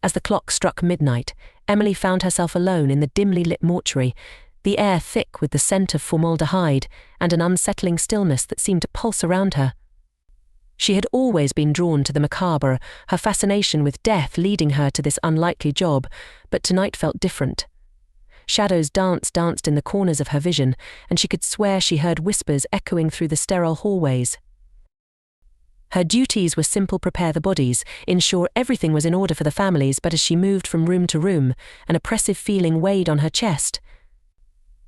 As the clock struck midnight, Emily found herself alone in the dimly lit mortuary, the air thick with the scent of formaldehyde and an unsettling stillness that seemed to pulse around her. She had always been drawn to the macabre, her fascination with death leading her to this unlikely job, but tonight felt different. Shadows danced in the corners of her vision, and she could swear she heard whispers echoing through the sterile hallways. Her duties were simple: prepare the bodies, ensure everything was in order for the families, but as she moved from room to room, an oppressive feeling weighed on her chest.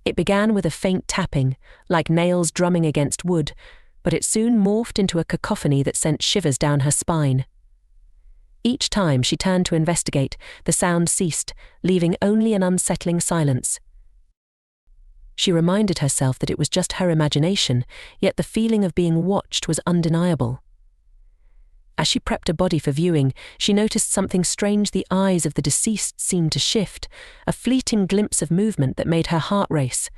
It began with a faint tapping, like nails drumming against wood, but it soon morphed into a cacophony that sent shivers down her spine. Each time she turned to investigate, the sound ceased, leaving only an unsettling silence. She reminded herself that it was just her imagination, yet the feeling of being watched was undeniable. As she prepped a body for viewing, she noticed something strange. The eyes of the deceased seemed to shift, a fleeting glimpse of movement that made her heart race.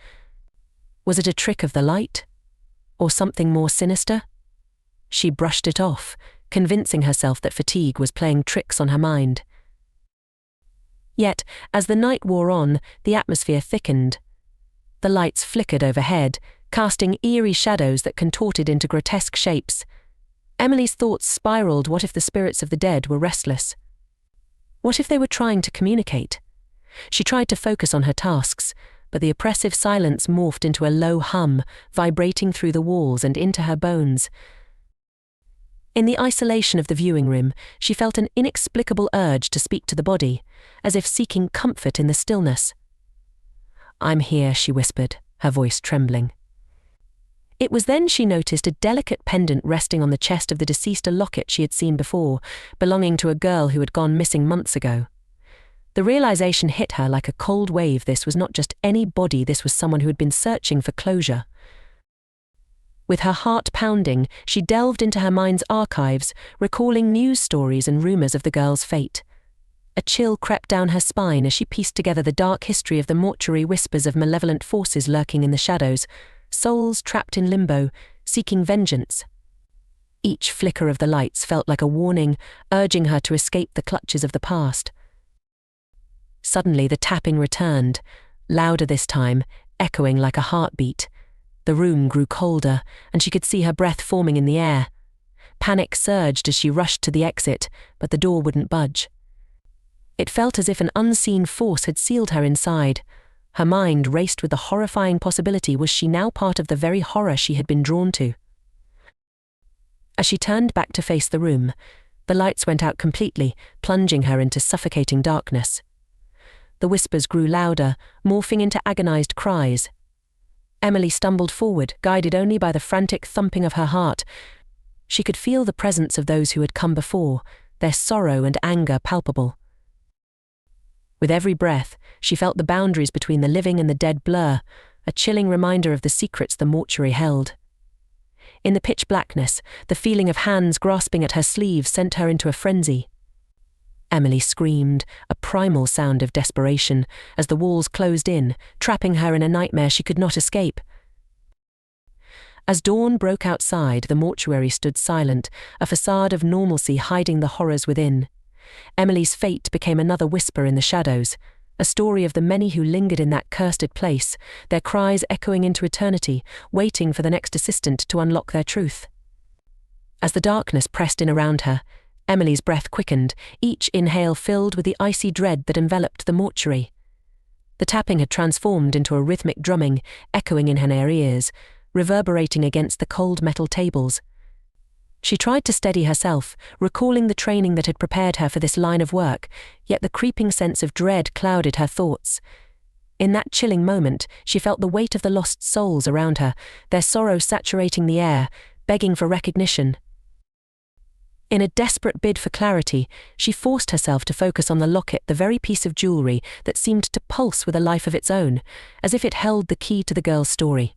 Was it a trick of the light? Or something more sinister? She brushed it off, convincing herself that fatigue was playing tricks on her mind. Yet, as the night wore on, the atmosphere thickened. The lights flickered overhead, casting eerie shadows that contorted into grotesque shapes. Emily's thoughts spiraled. What if the spirits of the dead were restless? What if they were trying to communicate? She tried to focus on her tasks, but the oppressive silence morphed into a low hum, vibrating through the walls and into her bones. In the isolation of the viewing room, she felt an inexplicable urge to speak to the body, as if seeking comfort in the stillness. "I'm here," she whispered, her voice trembling. It was then she noticed a delicate pendant resting on the chest of the deceased, a locket she had seen before, belonging to a girl who had gone missing months ago. The realization hit her like a cold wave. This was not just any body, this was someone who had been searching for closure. With her heart pounding, she delved into her mind's archives, recalling news stories and rumors of the girl's fate. A chill crept down her spine as she pieced together the dark history of the mortuary, whispers of malevolent forces lurking in the shadows, souls trapped in limbo, seeking vengeance. Each flicker of the lights felt like a warning, urging her to escape the clutches of the past. Suddenly the tapping returned, louder this time, echoing like a heartbeat. The room grew colder, and she could see her breath forming in the air. Panic surged as she rushed to the exit, but the door wouldn't budge. It felt as if an unseen force had sealed her inside. Her mind raced with the horrifying possibility: was she now part of the very horror she had been drawn to? As she turned back to face the room, the lights went out completely, plunging her into suffocating darkness. The whispers grew louder, morphing into agonized cries. Emily stumbled forward, guided only by the frantic thumping of her heart. She could feel the presence of those who had come before, their sorrow and anger palpable. With every breath, she felt the boundaries between the living and the dead blur, a chilling reminder of the secrets the mortuary held. In the pitch blackness, the feeling of hands grasping at her sleeves sent her into a frenzy. Emily screamed, a primal sound of desperation, as the walls closed in, trapping her in a nightmare she could not escape. As dawn broke outside, the mortuary stood silent, a facade of normalcy hiding the horrors within. Emily's fate became another whisper in the shadows, a story of the many who lingered in that cursed place, their cries echoing into eternity, waiting for the next assistant to unlock their truth. As the darkness pressed in around her, Emily's breath quickened, each inhale filled with the icy dread that enveloped the mortuary. The tapping had transformed into a rhythmic drumming, echoing in her ears, reverberating against the cold metal tables. She tried to steady herself, recalling the training that had prepared her for this line of work, yet the creeping sense of dread clouded her thoughts. In that chilling moment, she felt the weight of the lost souls around her, their sorrow saturating the air, begging for recognition. In a desperate bid for clarity, she forced herself to focus on the locket, the very piece of jewelry that seemed to pulse with a life of its own, as if it held the key to the girl's story.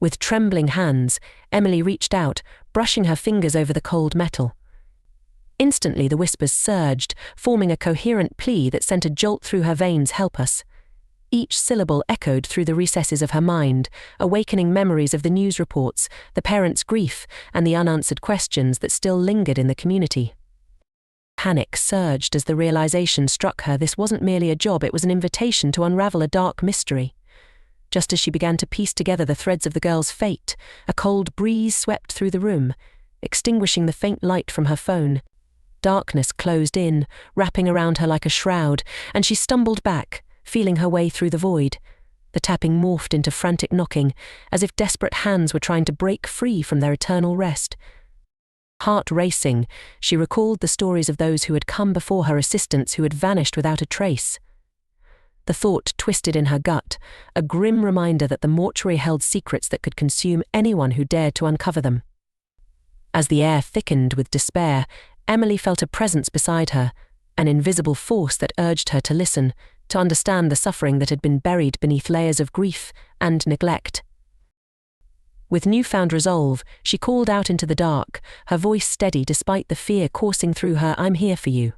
With trembling hands, Emily reached out, brushing her fingers over the cold metal. Instantly the whispers surged, forming a coherent plea that sent a jolt through her veins. "Help us." Each syllable echoed through the recesses of her mind, awakening memories of the news reports, the parents' grief, and the unanswered questions that still lingered in the community. Panic surged as the realization struck her this wasn't merely a job, it was an invitation to unravel a dark mystery. Just as she began to piece together the threads of the girl's fate, a cold breeze swept through the room, extinguishing the faint light from her phone. Darkness closed in, wrapping around her like a shroud, and she stumbled back, feeling her way through the void. The tapping morphed into frantic knocking, as if desperate hands were trying to break free from their eternal rest. Heart racing, she recalled the stories of those who had come before her, assistants who had vanished without a trace. The thought twisted in her gut, a grim reminder that the mortuary held secrets that could consume anyone who dared to uncover them. As the air thickened with despair, Emily felt a presence beside her, an invisible force that urged her to listen, to understand the suffering that had been buried beneath layers of grief and neglect. With newfound resolve, she called out into the dark, her voice steady despite the fear coursing through her. "I'm here for you.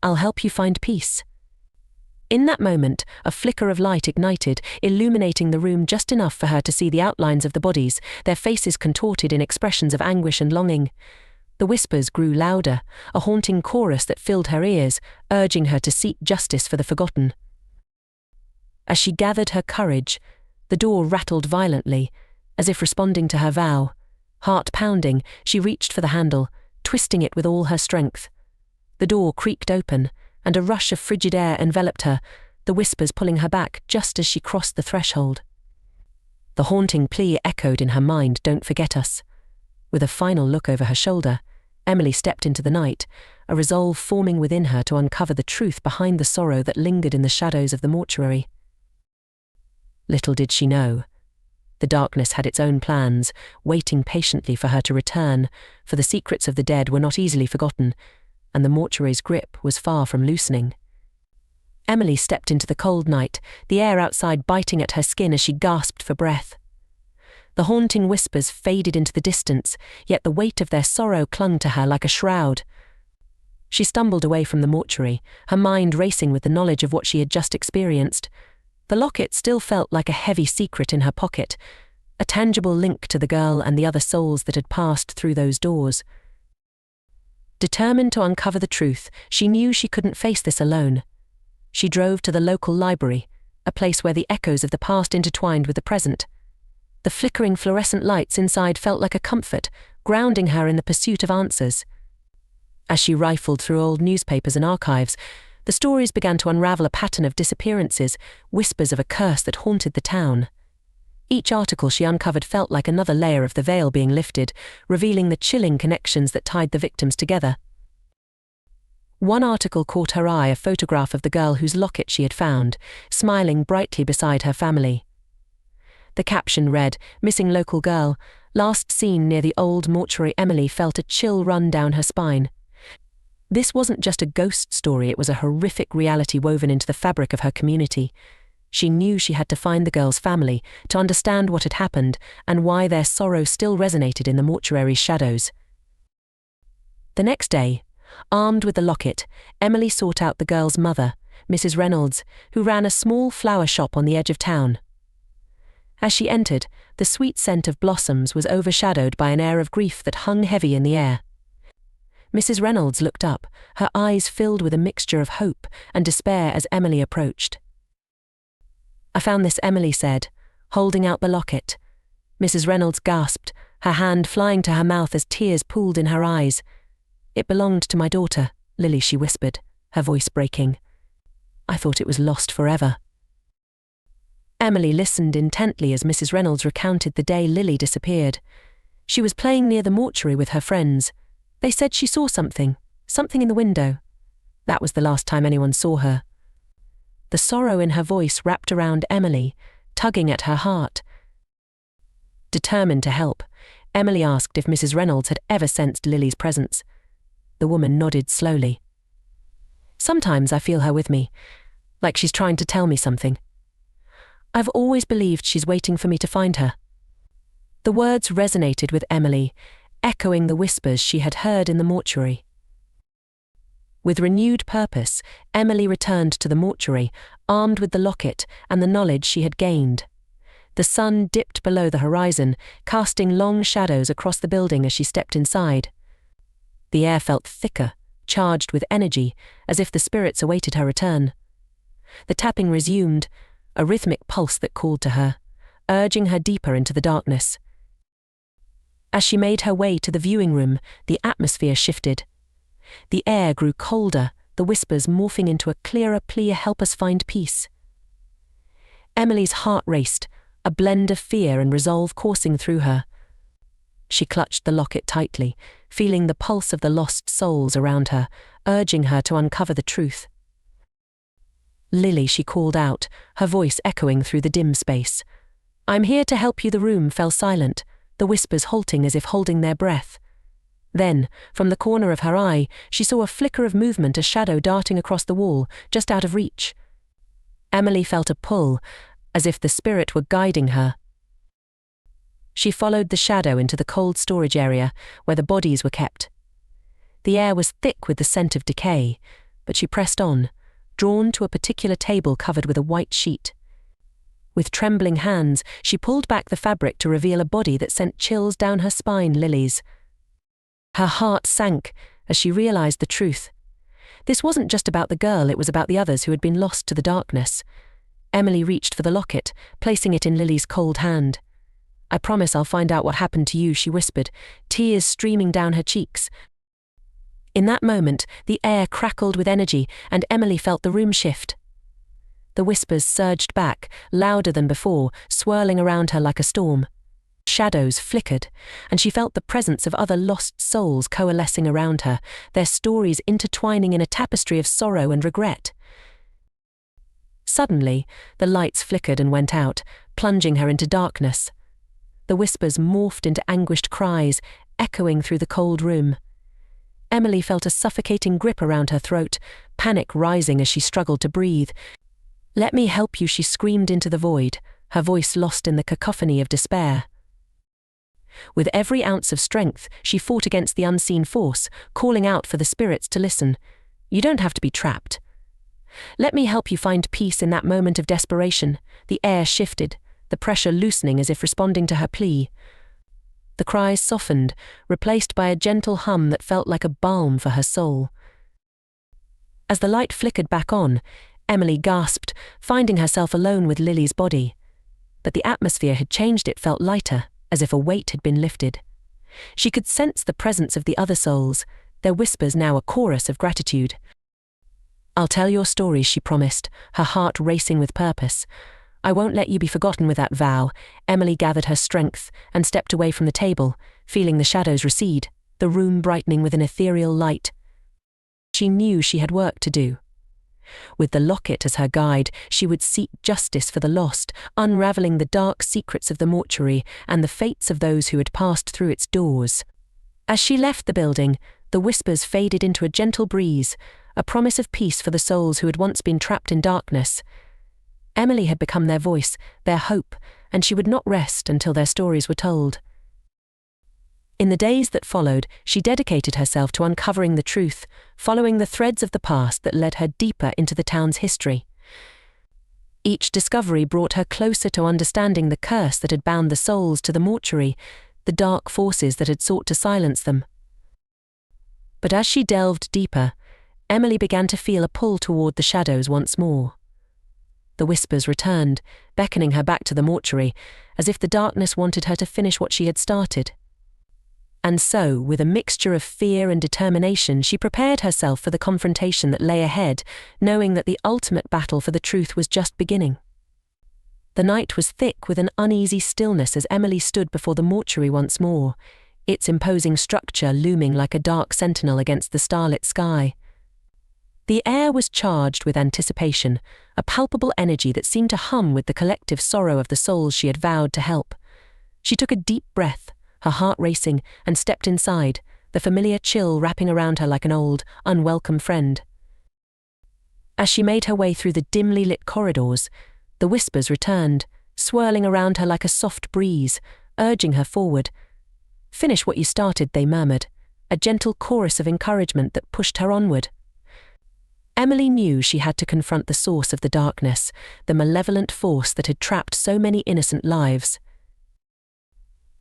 I'll help you find peace." In that moment, a flicker of light ignited, illuminating the room just enough for her to see the outlines of the bodies, their faces contorted in expressions of anguish and longing. The whispers grew louder, a haunting chorus that filled her ears, urging her to seek justice for the forgotten. As she gathered her courage, the door rattled violently, as if responding to her vow. Heart pounding, she reached for the handle, twisting it with all her strength. The door creaked open, and a rush of frigid air enveloped her, the whispers pulling her back just as she crossed the threshold. The haunting plea echoed in her mind, "Don't forget us." With a final look over her shoulder, Emily stepped into the night, a resolve forming within her to uncover the truth behind the sorrow that lingered in the shadows of the mortuary. Little did she know, the darkness had its own plans, waiting patiently for her to return, for the secrets of the dead were not easily forgotten, and the mortuary's grip was far from loosening. Emily stepped into the cold night, the air outside biting at her skin as she gasped for breath. The haunting whispers faded into the distance, yet the weight of their sorrow clung to her like a shroud. She stumbled away from the mortuary, her mind racing with the knowledge of what she had just experienced. The locket still felt like a heavy secret in her pocket, a tangible link to the girl and the other souls that had passed through those doors. Determined to uncover the truth, she knew she couldn't face this alone. She drove to the local library, a place where the echoes of the past intertwined with the present. The flickering fluorescent lights inside felt like a comfort, grounding her in the pursuit of answers. As she rifled through old newspapers and archives, the stories began to unravel a pattern of disappearances, whispers of a curse that haunted the town. Each article she uncovered felt like another layer of the veil being lifted, revealing the chilling connections that tied the victims together. One article caught her eye, a photograph of the girl whose locket she had found, smiling brightly beside her family. The caption read, "Missing local girl, last seen near the old mortuary." Emily felt a chill run down her spine. This wasn't just a ghost story, it was a horrific reality woven into the fabric of her community. She knew she had to find the girl's family, to understand what had happened and why their sorrow still resonated in the mortuary's shadows. The next day, armed with the locket, Emily sought out the girl's mother, Mrs. Reynolds, who ran a small flower shop on the edge of town. As she entered, the sweet scent of blossoms was overshadowed by an air of grief that hung heavy in the air. Mrs. Reynolds looked up, her eyes filled with a mixture of hope and despair as Emily approached. "I found this," Emily said, holding out the locket. Mrs. Reynolds gasped, her hand flying to her mouth as tears pooled in her eyes. "It belonged to my daughter, Lily," she whispered, her voice breaking. "I thought it was lost forever." Emily listened intently as Mrs. Reynolds recounted the day Lily disappeared. She was playing near the mortuary with her friends. They said she saw something in the window. That was the last time anyone saw her. The sorrow in her voice wrapped around Emily, tugging at her heart. Determined to help, Emily asked if Mrs. Reynolds had ever sensed Lily's presence. The woman nodded slowly. "Sometimes I feel her with me, like she's trying to tell me something. I've always believed she's waiting for me to find her." The words resonated with Emily, echoing the whispers she had heard in the mortuary. With renewed purpose, Emily returned to the mortuary, armed with the locket and the knowledge she had gained. The sun dipped below the horizon, casting long shadows across the building as she stepped inside. The air felt thicker, charged with energy, as if the spirits awaited her return. The tapping resumed, a rhythmic pulse that called to her, urging her deeper into the darkness. As she made her way to the viewing room, the atmosphere shifted. The air grew colder, the whispers morphing into a clearer plea, "Help us find peace." Emily's heart raced, a blend of fear and resolve coursing through her. She clutched the locket tightly, feeling the pulse of the lost souls around her, urging her to uncover the truth. "Lily," she called out, her voice echoing through the dim space. "I'm here to help you." The room fell silent, the whispers halting as if holding their breath. Then, from the corner of her eye, she saw a flicker of movement, a shadow darting across the wall, just out of reach. Emily felt a pull, as if the spirit were guiding her. She followed the shadow into the cold storage area, where the bodies were kept. The air was thick with the scent of decay, but she pressed on, drawn to a particular table covered with a white sheet. With trembling hands, she pulled back the fabric to reveal a body that sent chills down her spine. Lily's. Her heart sank as she realized the truth. This wasn't just about the girl, it was about the others who had been lost to the darkness. Emily reached for the locket, placing it in Lily's cold hand. "I promise I'll find out what happened to you," she whispered, tears streaming down her cheeks. In that moment, the air crackled with energy, and Emily felt the room shift. The whispers surged back, louder than before, swirling around her like a storm. Shadows flickered, and she felt the presence of other lost souls coalescing around her, their stories intertwining in a tapestry of sorrow and regret. Suddenly, the lights flickered and went out, plunging her into darkness. The whispers morphed into anguished cries, echoing through the cold room. Emily felt a suffocating grip around her throat, panic rising as she struggled to breathe. "Let me help you," she screamed into the void, her voice lost in the cacophony of despair. With every ounce of strength, she fought against the unseen force, calling out for the spirits to listen. "You don't have to be trapped. Let me help you find peace." In that moment of desperation, the air shifted, the pressure loosening as if responding to her plea. The cries softened, replaced by a gentle hum that felt like a balm for her soul. As the light flickered back on, Emily gasped, finding herself alone with Lily's body. But the atmosphere had changed, it felt lighter, as if a weight had been lifted. She could sense the presence of the other souls, their whispers now a chorus of gratitude. "I'll tell your stories," she promised, her heart racing with purpose. "I won't let you be forgotten." With that vow, Emily gathered her strength and stepped away from the table, feeling the shadows recede, the room brightening with an ethereal light. She knew she had work to do. With the locket as her guide, she would seek justice for the lost, unraveling the dark secrets of the mortuary and the fates of those who had passed through its doors. As she left the building, the whispers faded into a gentle breeze, a promise of peace for the souls who had once been trapped in darkness. Emily had become their voice, their hope, and she would not rest until their stories were told. In the days that followed, she dedicated herself to uncovering the truth, following the threads of the past that led her deeper into the town's history. Each discovery brought her closer to understanding the curse that had bound the souls to the mortuary, the dark forces that had sought to silence them. But as she delved deeper, Emily began to feel a pull toward the shadows once more. The whispers returned, beckoning her back to the mortuary, as if the darkness wanted her to finish what she had started. And so, with a mixture of fear and determination, she prepared herself for the confrontation that lay ahead, knowing that the ultimate battle for the truth was just beginning. The night was thick with an uneasy stillness as Emily stood before the mortuary once more, its imposing structure looming like a dark sentinel against the starlit sky. The air was charged with anticipation, a palpable energy that seemed to hum with the collective sorrow of the souls she had vowed to help. She took a deep breath, her heart racing, and stepped inside, the familiar chill wrapping around her like an old, unwelcome friend. As she made her way through the dimly lit corridors, the whispers returned, swirling around her like a soft breeze, urging her forward. "Finish what you started," they murmured, a gentle chorus of encouragement that pushed her onward. Emily knew she had to confront the source of the darkness, the malevolent force that had trapped so many innocent lives.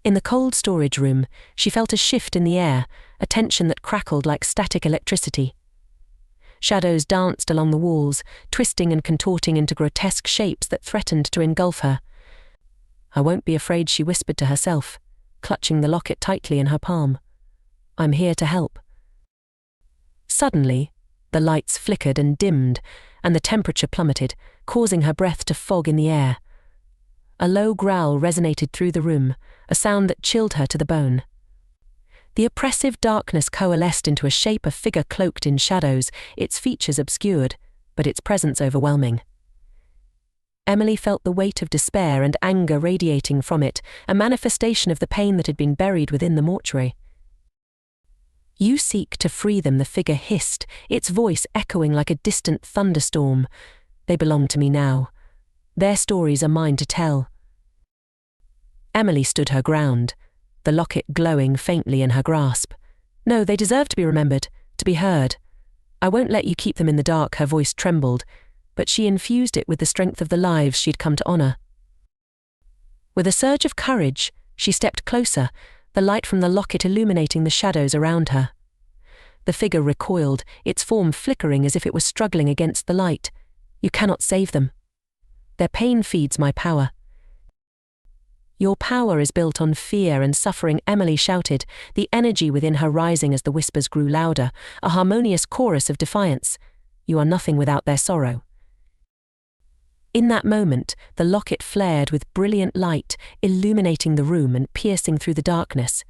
In the cold storage room, she felt a shift in the air, a tension that crackled like static electricity. Shadows danced along the walls, twisting and contorting into grotesque shapes that threatened to engulf her. "I won't be afraid," she whispered to herself, clutching the locket tightly in her palm. "I'm here to help." Suddenly, the lights flickered and dimmed, and the temperature plummeted, causing her breath to fog in the air. A low growl resonated through the room, a sound that chilled her to the bone. The oppressive darkness coalesced into a shape, a figure cloaked in shadows, its features obscured, but its presence overwhelming. Emily felt the weight of despair and anger radiating from it, a manifestation of the pain that had been buried within the mortuary. "You seek to free them," the figure hissed, its voice echoing like a distant thunderstorm. "They belong to me now. Their stories are mine to tell." Emily stood her ground, the locket glowing faintly in her grasp. "No, they deserve to be remembered, to be heard. I won't let you keep them in the dark." Her voice trembled, but she infused it with the strength of the lives she'd come to honor. With a surge of courage, she stepped closer, the light from the locket illuminating the shadows around her. The figure recoiled, its form flickering as if it was struggling against the light. "You cannot save them. Their pain feeds my power." "Your power is built on fear and suffering," Emily shouted, the energy within her rising as the whispers grew louder, a harmonious chorus of defiance. "You are nothing without their sorrow." In that moment, the locket flared with brilliant light, illuminating the room and piercing through the darkness.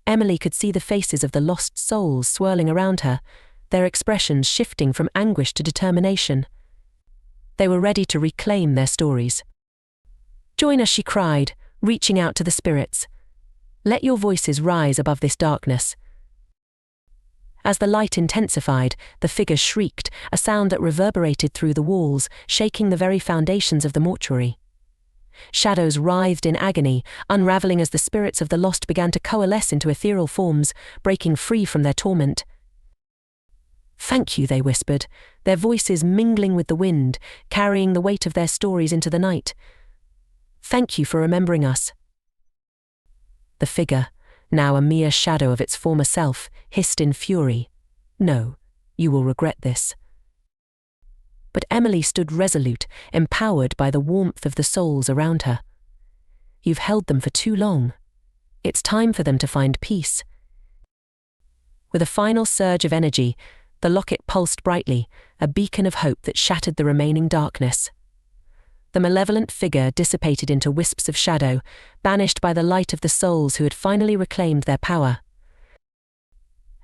Emily could see the faces of the lost souls swirling around her, their expressions shifting from anguish to determination. They were ready to reclaim their stories. "Join us," she cried, reaching out to the spirits. "Let your voices rise above this darkness." As the light intensified, the figure shrieked, a sound that reverberated through the walls, shaking the very foundations of the mortuary. Shadows writhed in agony, unraveling as the spirits of the lost began to coalesce into ethereal forms, breaking free from their torment. "Thank you," they whispered, their voices mingling with the wind, carrying the weight of their stories into the night. "Thank you for remembering us." The figure, now a mere shadow of its former self, hissed in fury. "No, you will regret this." But Emily stood resolute, empowered by the warmth of the souls around her. "You've held them for too long. It's time for them to find peace." With a final surge of energy, the locket pulsed brightly, a beacon of hope that shattered the remaining darkness. The malevolent figure dissipated into wisps of shadow, banished by the light of the souls who had finally reclaimed their power.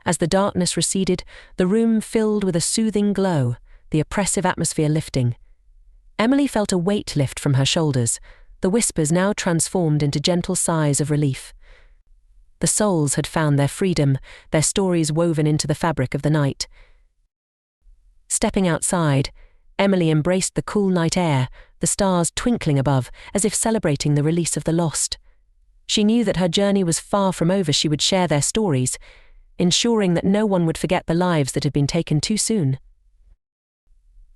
As the darkness receded, the room filled with a soothing glow, the oppressive atmosphere lifting. Emily felt a weight lift from her shoulders, the whispers now transformed into gentle sighs of relief. The souls had found their freedom, their stories woven into the fabric of the night. Stepping outside, Emily embraced the cool night air, the stars twinkling above, as if celebrating the release of the lost. She knew that her journey was far from over. She would share their stories, ensuring that no one would forget the lives that had been taken too soon.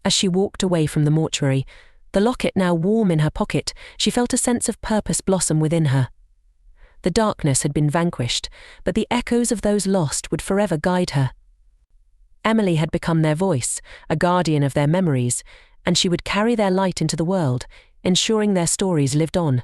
As she walked away from the mortuary, the locket now warm in her pocket, she felt a sense of purpose blossom within her. The darkness had been vanquished, but the echoes of those lost would forever guide her. Emily had become their voice, a guardian of their memories, and she would carry their light into the world, ensuring their stories lived on.